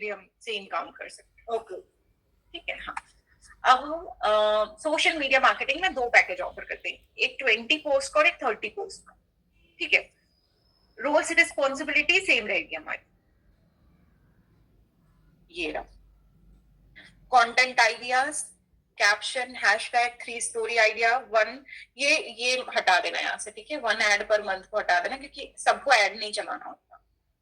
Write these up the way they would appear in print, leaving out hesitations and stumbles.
भी हम same count कर सकते हैं। ओके, ठीक है। हाँ, अब सोशल मीडिया मार्केटिंग में 2 पैकेज ऑफर करते हैं, एक 20 पोस्ट का और एक 30 पोस्ट का। ठीक है, रोल्स रिस्पॉन्सिबिलिटी सेम रहेगी हमारी। ये रहा content ideas, caption, hashtag, 3 story idea, 1 ये हटा देना यहाँ से। ठीक है, 1 ऐड पर मंथ को हटा देना, क्योंकि सबको ऐड नहीं चलाना होता,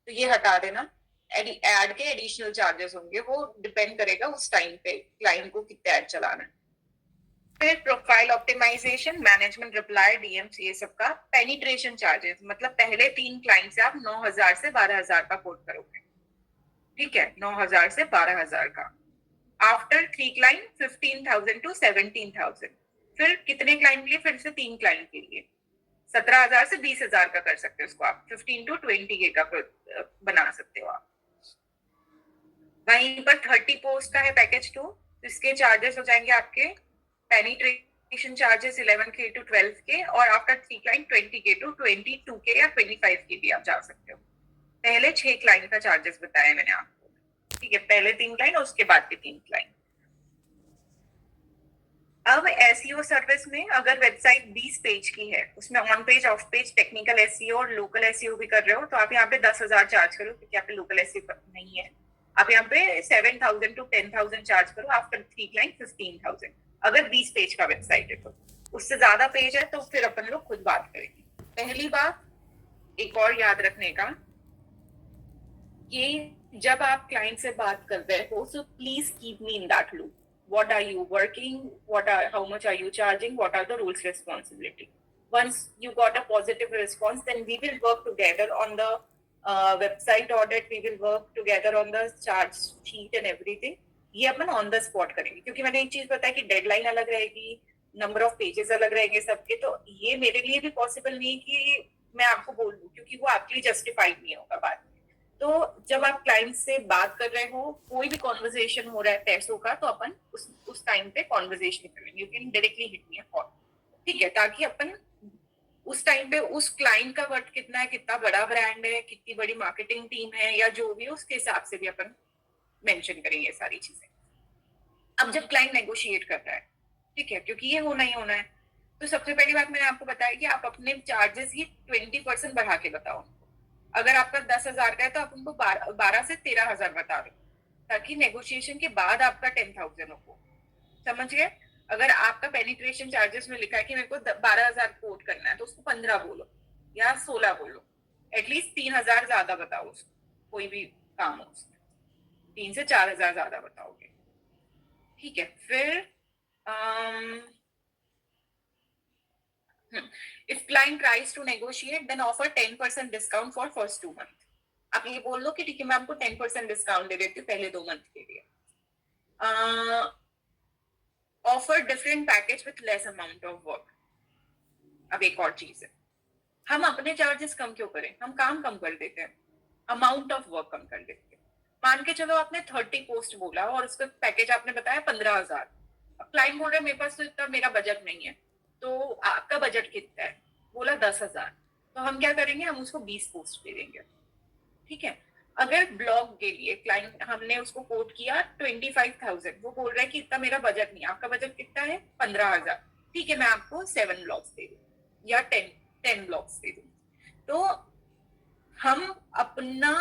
तो ये हटा देना। ऐड के एडिशनल चार्जेस होंगे, वो डिपेंड करेगा उस टाइम पे क्लाइंट को कितने ऐड चलाना है। फिर profile optimization, management reply, DMs, ये सब का पेनिट्रेशन चार्जेस, मतलब पहले 3 क्लाइंट से आप 9,000 से 12,000 का कोट करोगे। ठीक है, 9,000 से 12,000 का। After 3 client 15,000 to 17,000। फिर कितने क्लाइंट के लिए? फिर से 3 क्लाइंट के लिए 17,000 से 20,000 का कर सकते हो इसको आप। 15 to 20K का बना सकते हो आप। वहीं पर 30 पोस्ट का है पैकेज 2, इसके चार्जेस हो जाएंगे आपके penetration charges 11K to 12K, और after 3 client 20K to 22K या 25K भी आप जा सकते हो। पहले 6 क्लाइंट का चार्जेस बताया मैंने आपको। ठीक है, पहले 3 क्लाइंट और उसके बाद के 3 क्लाइंट। अब एसईओ सर्विस में अगर वेबसाइट 20 पेज की है, उसमें on page, of page, technical SEO और लोकल एसईओ भी कर रहे हो, तो आप यहाँ पे 10,000 चार्ज करो, क्योंकि यहाँ पे लोकल एसईओ नहीं है। आप यहाँ पे 7,000 to 10,000 चार्ज करो। आफ्टर 3 क्लाइंट 15,000, अगर 20 पेज का वेबसाइट है तो। उससे ज्यादा पेज है तो फिर अपन लोग खुद बात करेंगे। पहली बात एक और याद रखने का, कि जब आप क्लाइंट से बात कर रहे हो, so please keep me in that loop. What are you working? How much are you charging? What are the rules responsibility? Once you got a positive response, then we will work together on the website audit. We will work together on the charge sheet and everything. ये अपन on the spot करेंगे, क्योंकि मैंने एक चीज बताया कि deadline अलग रहेगी, नंबर ऑफ पेजेस अलग रहेंगे सबके, तो ये मेरे लिए भी पॉसिबल नहीं कि मैं आपको बोल दूं, क्योंकि वो आपके लिए जस्टिफाइड नहीं होगा बात। तो जब आप क्लाइंट से बात कर रहे हो, कोई भी कॉन्वर्सेशन हो रहा है पैसों का, तो अपन उस टाइम पे कॉन्वर्सेशन करेंगे। You can directly hit me a call. ठीक है, ताकि अपन उस टाइम पे उस क्लाइंट का वर्थ कितना है, कितना बड़ा ब्रांड है, कितनी बड़ी मार्केटिंग टीम है, या जो भी, उसके हिसाब से भी अपन मेंशन करेंगे सारी चीजें। अब जब क्लाइंट नेगोशिएट कर रहा है, ठीक है, क्योंकि ये होना ही होना है, तो सबसे पहली बात मैंने आपको बताया कि आप अपने चार्जेस ही 20% बढ़ा के बताओ। अगर आपका 10,000 का है तो आप उनको 12 से 13,000 बता दो, ताकि नेगोशिएशन के बाद आपका 10,000 हो। समझ गए? अगर आपका पेनिट्रेशन चार्जेस में लिखा है कि मेरे को 12,000 कोट करना है, तो उसको 15 बोलो या 16 बोलो। एटलीस्ट 3,000 ज्यादा बताओ उसको, कोई भी काम हो उसमें 3 से 4,000 ज्यादा बताओगे। ठीक है, फिर If client tries to negotiate, then offer 10% discount for first 2 months. आप ये बोल लो कि ठीक है, मैं आपको 10% डिस्काउंट दे देती हूँ पहले 2 मंथ के लिए। Offer different package with less amount of work. अब एक और चीज है, हम अपने चार्जेस कम क्यों करें? हम काम कम कर देते हैं, अमाउंट ऑफ वर्क कम कर देते हैं। मान के चलो आपने 30 पोस्ट बोला और उसका पैकेज आपने बताया 15,000। अब क्लाइंट बोल रहे हैं मेरे पास तो इतना मेरा बजट नहीं है, तो आपका बजट कितना है? बोला 10,000। तो हम क्या करेंगे, हम उसको 20 पोस्ट दे देंगे। ठीक है, अगर ब्लॉग के लिए क्लाइंट हमने उसको कोट किया 25,000, वो बोल रहा है कि इतना मेरा बजट नहीं, आपका बजट कितना है? 15,000। ठीक है, मैं आपको 7 ब्लॉग्स दे दूँ या 10 ब्लॉग्स दे दूँ। तो हम अपना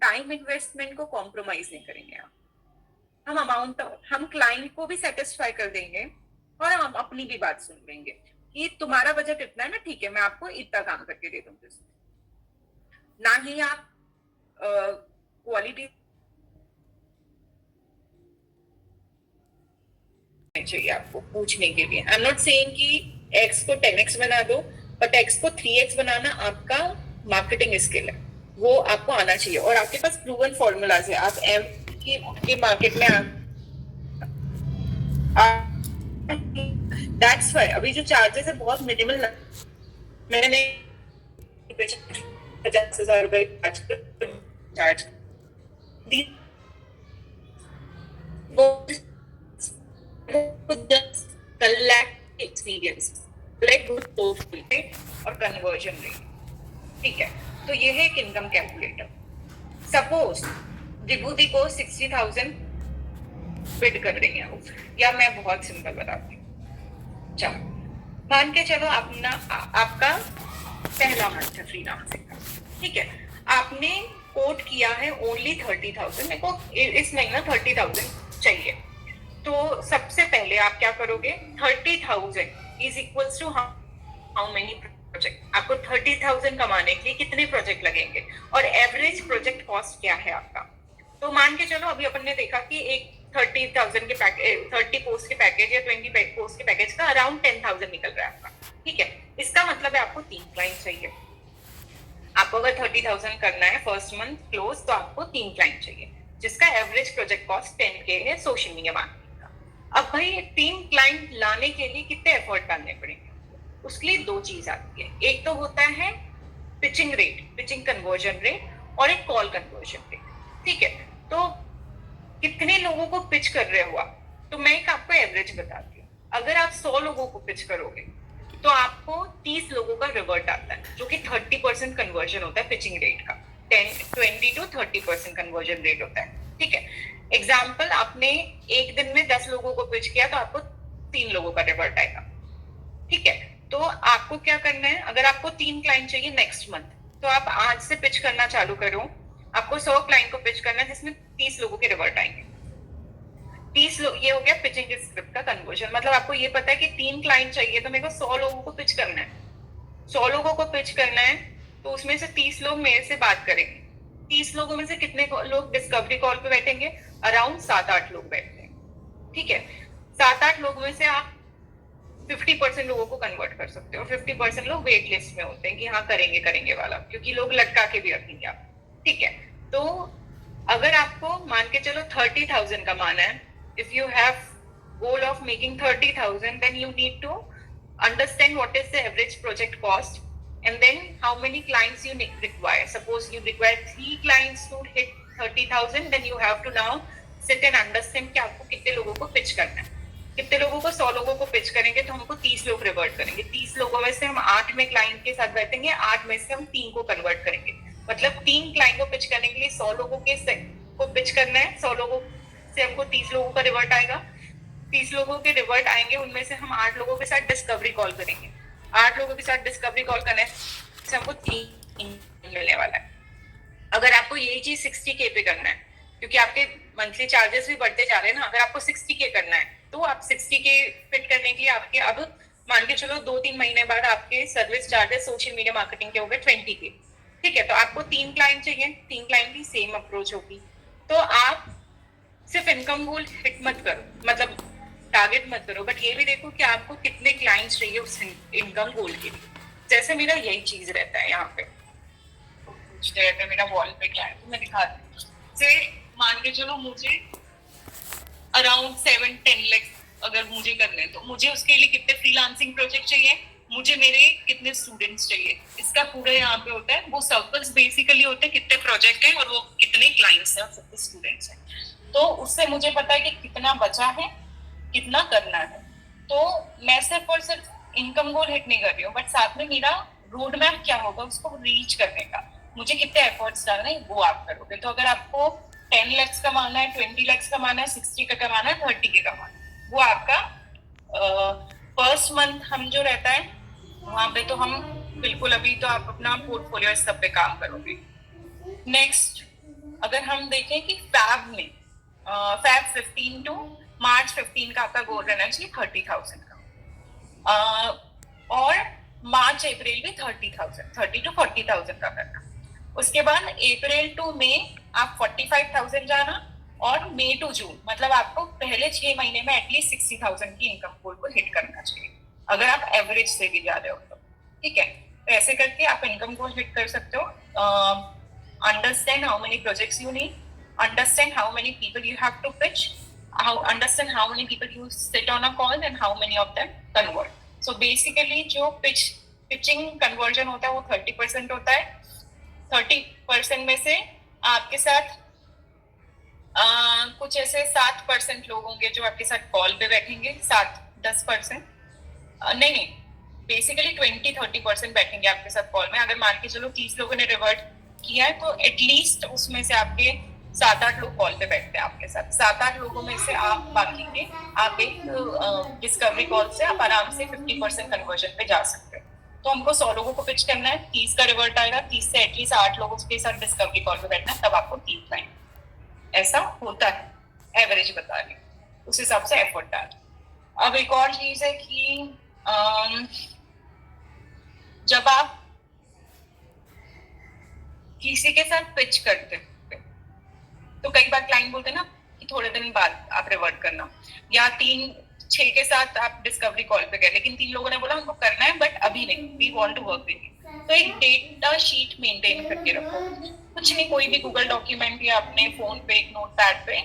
टाइम इन्वेस्टमेंट को कॉम्प्रोमाइज नहीं करेंगे। हम अमाउंट, हम क्लाइंट को भी सेटिस्फाई कर देंगे और हम अपनी भी बात सुन लेंगे कि तुम्हारा बजट इतना है ना, ठीक है, मैं आपको इतना काम करके दे दूंगी। ना ही आप क्वालिटी चाहिए आपको पूछने के लिए। आई एम नॉट सेइंग कि x को 10x बना दो, बट x को 3x बनाना आपका मार्केटिंग स्किल है, वो आपको आना चाहिए। और आपके पास प्रूवन फॉर्मूलाज है। आप की मार्केट में दैट्स व्हाई अभी जो चार्जेस है बहुत मिनिमल। मैंने 50,000 रुपए charge collect experience, collect good portfolio और conversion rate। ठीक है, तो ये है एक इनकम कैलकुलेटर। सपोज विभूति को 60,000 बिड कर रही है वो, या मैं बहुत सिंपल बताती हूँ, चलो मान के चलो अपना आपका पहला मंथ है फ्रीलांसिंग का, ठीक है, आपने कोट किया है ओनली 30,000, मेरे को इस महीना 30,000 चाहिए, तो सबसे पहले आप क्या करोगे, 30,000 is equals to how many project, आपको 30,000 कमाने के लिए कितने प्रोजेक्ट लगेंगे और एवरेज प्रोजेक्ट कॉस्ट क्या है आपका। तो मान के चलो अभी अपन ने देखा कि एक 30,000 के पैकेज, 30 पोस्ट के पैकेज या 20 पोस्ट के पैकेज का अराउंड 10,000 निकल रहा है आपका, ठीक है, इसका मतलब है आपको 3 क्लाइंट चाहिए। आपको अगर 30,000 करना है फर्स्ट मंथ क्लोज, तो आपको 3 क्लाइंट चाहिए, जिसका एवरेज प्रोजेक्ट कॉस्ट 10K है सोशल मीडिया मार्केटिंग का। अब भाई 3 क्लाइंट लाने के लिए कितने एफर्ट डालने पड़ेंगे, उसके लिए 2 चीज आती है, एक तो होता है pitching rate, pitching conversion rate, और एक कॉल कन्वर्जन रेट, ठीक है। तो कितने लोगों को पिच कर रहे हो आप, तो मैं एक आपको एवरेज बताती हूँ, अगर आप 100 लोगों को पिच करोगे तो आपको 30 लोगों का रिवर्ट आता है, जो कि 30% कन्वर्जन होता है पिचिंग रेट का, 20 to 30% कन्वर्जन रेट होता है, ठीक है। एग्जाम्पल, आपने एक दिन में 10 लोगों को पिच किया तो आपको 3 लोगों का रिवर्ट आएगा, ठीक है। तो आपको क्या करना है, अगर आपको 3 क्लाइंट चाहिए नेक्स्ट मंथ, तो आप आज से पिच करना चालू करो, आपको 100 क्लाइंट को पिच करना है जिसमें 30 लोगों के रिवर्ट आएंगे। 30 लोग, ये हो गया पिचिंग स्क्रिप्ट का कन्वर्जन, मतलब आपको ये पता है कि 3 क्लाइंट चाहिए तो मेरे को 100 लोगों को पिच करना है, 100 लोगों को पिच करना है, तो उसमें से 30 लोग मेरे से बात करेंगे, 30 लोगों में से कितने लोग डिस्कवरी कॉल पे बैठेंगे, अराउंड 7-8 लोग बैठते हैं, ठीक है। 7-8 लोगों में से आप 50% लोगों को कन्वर्ट कर सकते हो, 50% लोग वेट लिस्ट में होते हैं कि हाँ करेंगे करेंगे वाला, क्योंकि लोग लटका के भी रखेंगे आप, ठीक है। तो अगर आपको मान के चलो 30,000 कमाना है, if you have goal of making 30,000, then you need to understand what is the average project cost and then how many clients you require. Suppose you require 3 clients to hit 30,000, then you have to now sit and understand कि आपको कितने लोगों को pitch करना है, कितने लोगों को, 100 लोगों को पिच करेंगे तो हमको 30 लोग रिवर्ट करेंगे, 30 लोगों में से हम 8 में क्लाइंट के साथ बैठेंगे, 8 में से हम 3 को कन्वर्ट करेंगे, मतलब 3 क्लाइंट को पिच करने के लिए 100 लोगों को पिच करना है, 100 लोगों से हमको 30 लोगों का रिवर्ट आएगा, 30 लोगों के रिवर्ट आएंगे, उनमें से हम 8 लोगों के साथ डिस्कवरी कॉल करेंगे, 8 लोगों के साथ डिस्कवरी कॉल करने से हमको 3 मिलने वाला है। अगर आपको यही चीज 60K पे करना है, क्योंकि आपके मंथली चार्जेस भी बढ़ते जा रहे हैं ना, अगर आपको 60K करना है तो आप 60K फिट करने के लिए आपके अब मान के चलो 2-3 महीने बाद आपके service charges social media marketing के हो गए 20K, ठीक है। तो आपको 3 क्लाइंट चाहिए, 3 क्लाइंट की सेम अप्रोच होगी, तो आप सिर्फ इनकम गोल हिट मत करो, मतलब टारगेट मत करो, बट ये भी देखो कि आपको कितने क्लाइंट्स चाहिए उस इनकम गोल के लिए। जैसे मेरा यही चीज रहता है, यहाँ पे मेरा वॉल पे क्या है तो मैं दिखाती हूँ, से मान के चलो मुझे अराउंड 7-10 लाख अगर मुझे करने हैं, तो मुझे उसके लिए कितने फ्रीलांसिंग प्रोजेक्ट चाहिए, मुझे मेरे कितने स्टूडेंट्स चाहिए, इसका पूरा यहाँ पे होता है। वो सर्कल्स बेसिकली होते हैं कितने प्रोजेक्ट हैं और वो कितने क्लाइंट्स हैं और कितने स्टूडेंट्स हैं, तो उससे मुझे पता है कि कितना बचा है, कितना करना है। तो मैं सिर्फ और सिर्फ इनकम गोल हिट नहीं कर रही हूँ, बट साथ में मेरा रोड मैप क्या होगा उसको रीच करने का, मुझे कितने एफर्ट्स डालना है वो आप करोगे। तो अगर आपको 10 लाख कमाना है, 20 लाख कमाना है, 60 का कमाना है, 30 का कमाना है, वो आपका फर्स्ट मंथ हम जो रहता है वहां पे तो हम बिल्कुल, अभी तो आप अपना पोर्टफोलियो इस सब पे काम करोगे। नेक्स्ट अगर हम देखें कि फैब में फैब 15 टू मार्च 15 का आपका गोल रहना चाहिए 30,000 का, और मार्च अप्रैल भी 30 to 40,000 का करना। उसके बाद अप्रैल टू मई आप 45,000 जाना, और मई टू जून मतलब आपको पहले 6 महीने में एटलीस्ट 60,000 की इनकम गोल को हिट करना चाहिए, अगर आप एवरेज से भी जा रहे हो तो, ठीक है। तो ऐसे करके आप इनकम गोल हिट कर सकते हो। Understand how many projects you need, understand how many people you have to pitch, understand how many people you sit on a call and how many of them convert. So basically जो pitching conversion होता है वो 30% होता है। 30% में से आपके साथ कुछ ऐसे 7% लोग होंगे जो आपके साथ कॉल पे बैठेंगे, 7-10% नहीं बेसिकली 20-30% बैठेंगे आपके साथ कॉल में। अगर मान के चलो 30 लोगों ने रिवर्ट किया है तो एटलीस्ट उसमें से आपके 7-8 लोग कॉल पे बैठते हैं आपके साथ। 7-8 लोगों में से आप बाकी के आप एक डिस्कवरी कॉल से आप आराम से 50% कन्वर्जन पे जा सकते हो। तो हमको 100 लोगों को पिच करना है, 30 का रिवर्ट आएगा, 30 से एटलीस्ट 8 लोगों के साथ डिस्कवरी कॉल पे बैठना है, तब आपको 3 क्लाइंट। ऐसा होता है, एवरेज बता रही, उस हिसाब से एफर्ट डाल। अब एक और चीज है कि जब आप किसी के साथ पिच करते तो कई बार क्लाइंट बोलते हैं ना कि थोड़े दिन बाद आप रिवर्ट करना, या 3-6 के साथ आप डिस्कवरी कॉल पे गए लेकिन 3 लोगों ने बोला हमको करना है बट अभी नहीं, we want to work with you. तो एक डेटा शीट मेंटेन करके रखो, कुछ नहीं, कोई भी गूगल डॉक्यूमेंट या अपने फोन पे एक नोटपैड पे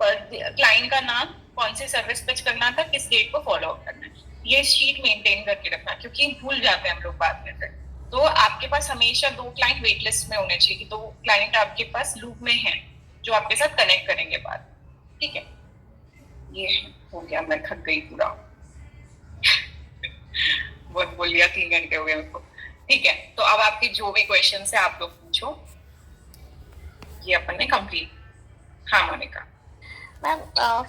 क्लाइंट का नाम, कौन सी सर्विस पिच करना था, किस डेट को फॉलो अप करना है, ये शीट मेंटेन करके रखना, क्योंकि भूल जाते हैं हम लोग बाद में फिर। तो आपके पास हमेशा 2 क्लाइंट वेट लिस्ट में होने चाहिए, 2 क्लाइंट आपके पास लूप में हैं जो आपके साथ कनेक्ट करेंगे बाद। ठीक है, ये हो गया, मैं थक गई पूरा बहुत बोल लिया, 3 घंटे हो गए मेरे को। ठीक है, तो अब आपके जो भी क्वेश्चन है आप लोग पूछो। ये अपन ने कंप्लीट। हाँ मोनिका। मैम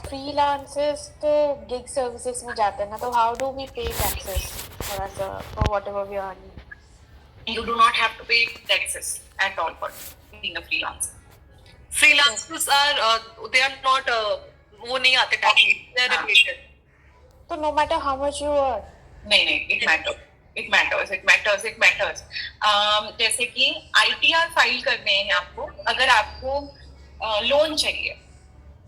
फ्रीलांसर्स तो गिग सर्विसेज में जाते हैं ना, तो how do we pay taxes for us for whatever we earn? You do not have to pay taxes at all for being a freelancer. Freelancers are they are not वो नहीं आते tax, they are related. तो no matter how much you earn? नहीं, it matters. जैसे कि ITR file करने हैं आपको, अगर आपको लोन चाहिए,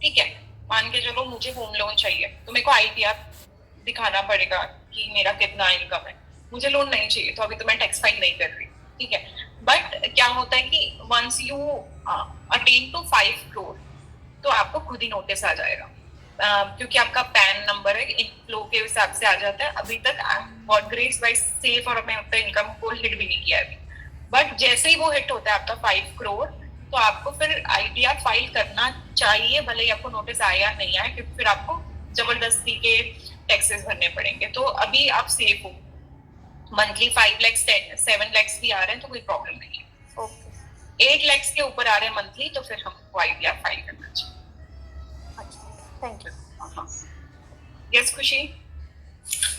ठीक है, मान के चलो मुझे होम लोन चाहिए तो मेरे को ITR दिखाना पड़ेगा कि मेरा कितना इनकम है। मुझे लोन नहीं चाहिए तो अभी तो मैं टैक्स फाइल नहीं कर रही, ठीक है। बट क्या होता है कि once you attain to 5 crore तो आपको खुद ही नोटिस आ जाएगा, क्योंकि आपका पैन नंबर है, इनफ्लो के हिसाब से आ जाता है। अभी तक गॉड ग्रेस बाय सेफ और मैं अपने इनकम को हिट भी नहीं किया अभी, बट जैसे ही वो हिट होता है आपका 5 करोड़ तो आपको फिर ITR फाइल करना चाहिए, भले ही आपको नोटिस आया या नहीं आया, क्योंकि फिर आपको जबरदस्ती के टैक्सेस भरने पड़ेंगे। तो अभी आप सेफ हो, मंथली 5 लाख 7 लाख भी आ रहे हैं तो कोई प्रॉब्लम नहीं है। Okay. 8 लाख के ऊपर आ रहे हैं मंथली तो फिर हमको ITR फाइल करना चाहिए। Thank you. यस खुशी।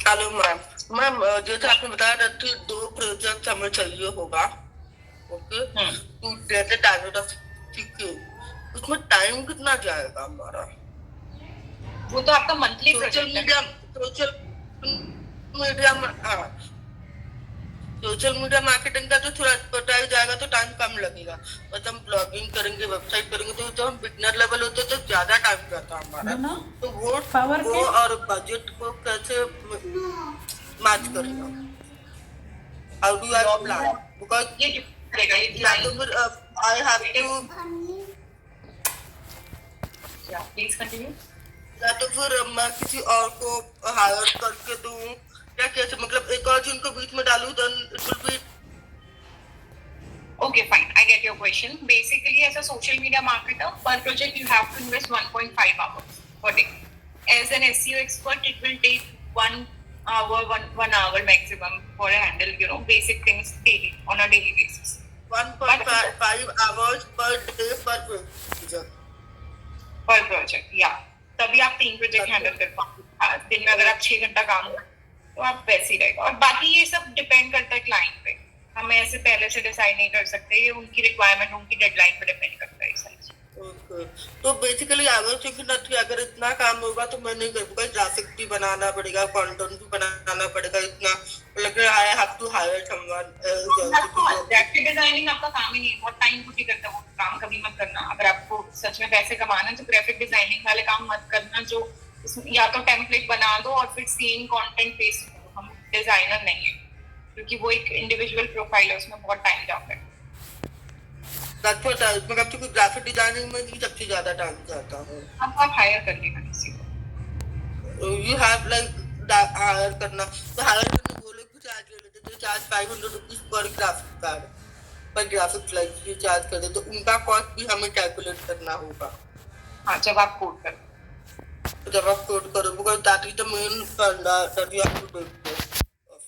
हेलो मैम, जैसे आपने बताया था कि 2 प्रोजेक्ट हमें चाहिए होगा, okay, to get the target of 50K, उसमें टाइम कितना जाएगा हमारा? वो तो आपका मंथली सोशल मीडिया मार्केटिंग का तो थोड़ा एडवर्टाइज जाएगा तो टाइम कम लगेगा, बट हम ब्लॉगिंग करेंगे, वेबसाइट करेंगे तो जब हम बिगनर लेवल होते तो ज्यादा टाइम जाता हमारा। तो वो और बजट को कैसे मैच करेगा? How do I plan? Because I have to, please continue. या तो फिर मैं किसी और को हायर करके दूं या कैसे, मतलब एक और जिनको बीच में डालूं, then it will be Okay, fine. I get your question. Basically, as a social media marketer, per project you have to invest 1.5 hours per day. As an SEO expert, it will take 1 hour, one hour maximum for a handle, basic things daily, on a daily basis. 1.5 hours per day per project. Per project, yeah. तभी आप 3 project handle कर पाओगे। दिन में अगर आप 6 घंटा काम करो तो आप वैसे ही रहेगा। और बाकी ये सब डिपेंड करता है क्लाइंट पे, हम ऐसे पहले से डिसाइड नहीं कर सकते, ये उनकी रिक्वायरमेंट, उनकी डेडलाइन पे डिपेंड करता है ये सारी चीज़। तो बेसिकली आवश्यक नहीं, अगर इतना काम होगा तो मैं नहीं कर पाऊंगा, ग्राफिक भी बनाना पड़ेगा, कंटेंट भी बनाना पड़ेगा, इतना लग रहा है, I have to hire someone. Graphic designing आपका काम ही नहीं है, बहुत टाइम पूरी करता है वो काम, कभी मत करना। अगर आपको सच में पैसे कमाना है तो ग्राफिक डिजाइनिंग वाले काम मत करना, जो या तो टेम्पलेट बना दो और फिर सेम कंटेंट पेस्ट करो। हम डिजाइनर नहीं है, क्योंकि वो एक इंडिविजुअल प्रोफाइल है, उसमें बहुत टाइम जाता है। ग्राफिक डिजाइनिंग में भी सबसे ज्यादा टाइम जाता है। आप हायर कर लेना किसी को, यू हैव लाइक हायर करना, तो हायर करने बोले कुछ चार्ज ले लेते, तो charge 500 rupees per graphic card, पर ग्राफिक स्लाइड ये चार्ज करते, तो उनका कॉस्ट भी हमें कैलकुलेट करना होगा। हाँ, जब आप कोड करो, because that is the main fund that you have to take care of.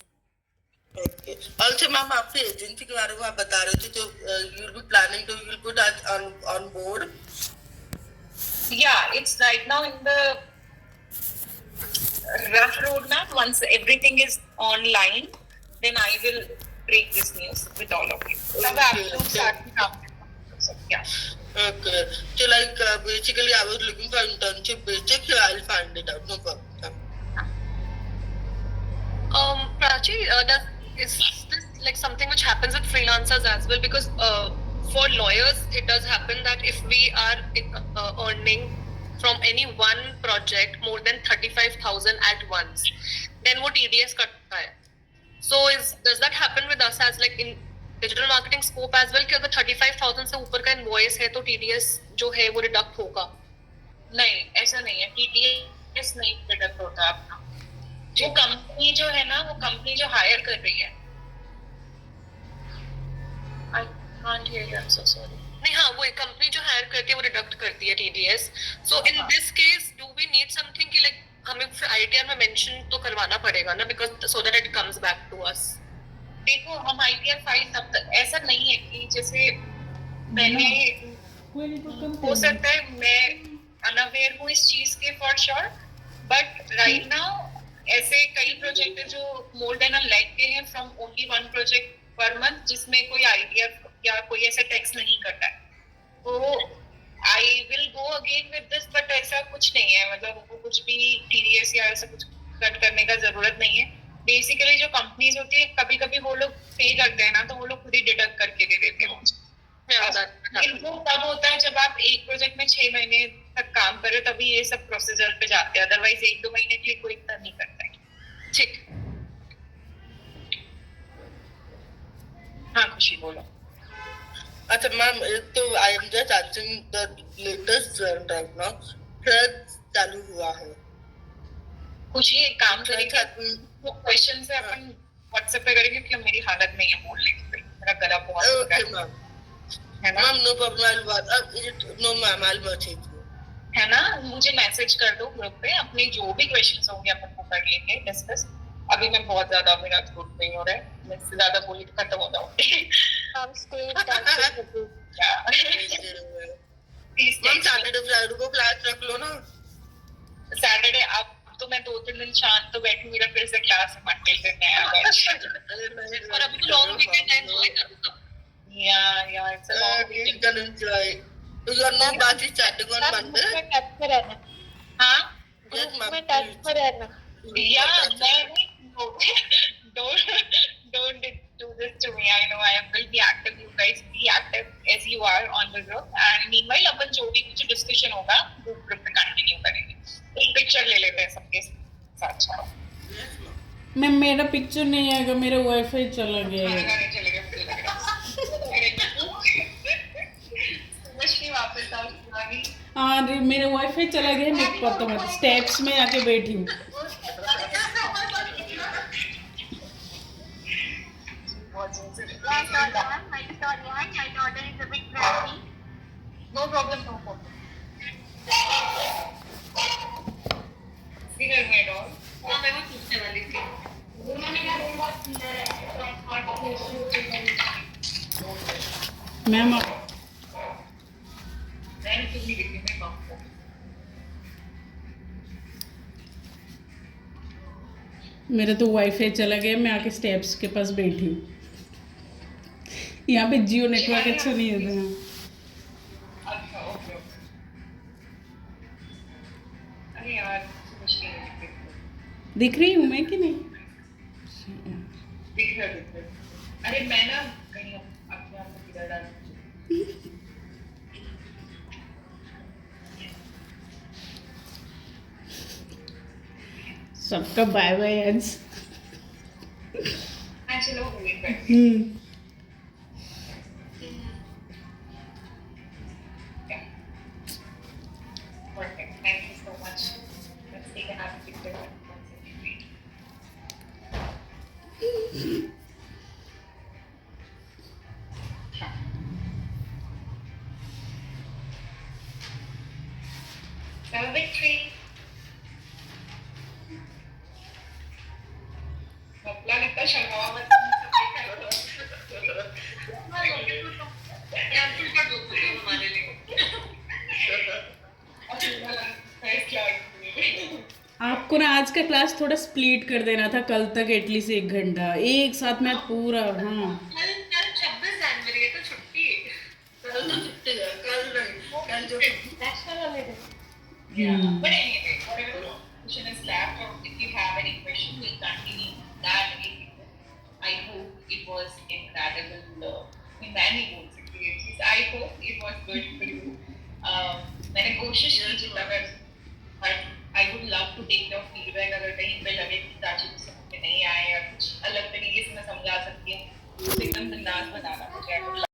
Okay also ma'am आपकी एजेंसी के बारे में आप बता रहे थे, तो you will be planning to will put on board. Yeah, it's right now in the rough roadmap. Once everything is online, then I will break this news with all of you. तब आप लोग start में काम कर सकते हैं. Okay, so like basically I was looking for internship basic, so I'll find it out, no problem. Prachi, is this like something which happens with freelancers as well? Because for lawyers, it does happen that if we are earning from any one project more than 35,000 at once, then वो TDS कटता है. So does that happen with us as like in digital marketing scope as well? कि अगर 35,000 से ऊपर का invoice है तो TDS जो है वो deduct होगा? नहीं, ऐसा नहीं है. TDS नहीं डिडक्ट होता अपना. वो कंपनी जो है ना, वो कंपनी जो हायर कर रही है. I can't hear you. I'm so sorry. नहीं, हाँ, वो कंपनी जो हायर करती है वो डिडक्ट करती है TDS. So in this case, do we need something कि like हमें ITR में मेंशन तो करवाना पड़ेगा ना, because so that it comes back to us. देखो, हम ITR फाइल तब तक ऐसा नहीं है कि जैसे मैंने हो सकता है मैं अनअवेयर हूँ इस चीज के for sure, but right now ऐसे कई प्रोजेक्ट है जो मोर देन अ लाख के हैं from only one project per month, जिसमें कोई ITR या कोई ऐसा टैक्स नहीं करता है. तो I will go again with this, but ऐसा कुछ नहीं है. मतलब वो कुछ भी TDS या ऐसा कुछ कट करने का जरूरत नहीं है. बेसिकली जो कंपनीज होती है, कभी कभी वो लोग पे करते हैं ना, तो वो लोग खुद ही डिडक्ट करके दे देते हैं. इनको तब होता है जब आप एक प्रोजेक्ट में 6 महीने तक काम करे, तभी ये सब प्रोसीजर पे जाते हैं. अदरवाइज 1-2 महीने के लिए कोई इतना नहीं करता है. ठीक. हाँ खुशी बोलो. अच्छा मैम, एक तो I am just answering the latest trend right now. Threads चालू हुआ है. खुशी एक काम करेंगे, वो क्वेश्चन से अपन व्हाट्सएप पे करेंगे, क्योंकि मेरी हालत नहीं है बोलने की. मेरा गला बहुत दुख ओके रहा मैम. है ना. Ma'am no problem. No ma'am, I will message you. है ना, मुझे मैसेज कर दो ग्रुप पे. अपने जो भी क्वेश्चंस होंगे अपन वो कर लेंगे डिस्कस. अभी मैं बहुत ज्यादा, मेरा थ्रोट पेन हो रहा है. मैं इससे ज्यादा बोली तो खत्म हो जाऊंगी. हम stay in touch with you. Ma'am Saturday Friday को क्लास रख लो ना. सैटरडे अब तो मैं 2-3 दिन शांत तो बैठूं. मेरा फिर से क्लास मंडे से नया बैच. और अभी तो लॉन्ग वीकेंड है, एंजॉय करो. या it's a long You weekend. can enjoy. So your new batch is starting on Monday. Group में टच में रहना. हाँ Yes, ग्रुप ma'am. में टच में रहना. या don't do this to me. I know I will be active. You guys be active as you are on the group. And meanwhile अपन जो भी कुछ डिस्कशन होगा वो ग्रुप पे कंटिन्यू करेंगे. एक पिक्चर ले लेते हैं सबके साथ. मैम मेरा पिक्चर नहीं आएगा, मेरा वाईफाई चला गया है. गाने चले गए मुझे लग रहा. मछली वापस आओ पुरानी. हाँ मेरा वाईफाई चला गया, नहीं पता. मैं स्टेप्स में आके बैठी हूँ. My daughter is a bit crazy. No problem, no problem. See her head on. हाँ, मैं वो पूछने वाली थी. Ma'am Then to be with me, mom. मेरा तो वाईफाई चला गया, मैं आके स्टेप्स के पास बैठी हूँ. यहाँ पे जियो नेटवर्क अच्छा नहीं होता है. अच्छा ओके ओके. अरे यार मुश्किल है. दिख रही हूँ मैं कि नहीं? दिख रहा. अरे मैं ना कहीं अपने आप को किधर डाल. सबका बाय बाय आज. हाँ चलो वेट कर. Perfect. Thank you so much. Let's take another picture. Have a victory. अपना लगता शर्मा मत. आपको ना आज का क्लास थोड़ा स्प्लिट कर देना था, कल तक एटलीस्ट 1 घंटा एक साथ में पूरा। हाँ कल 26 जनवरी है तो छुट्टी है। कल तो छुट्टी है, कल नहीं, कल जो Yeah. But anyway, whatever the question is left, or if you have any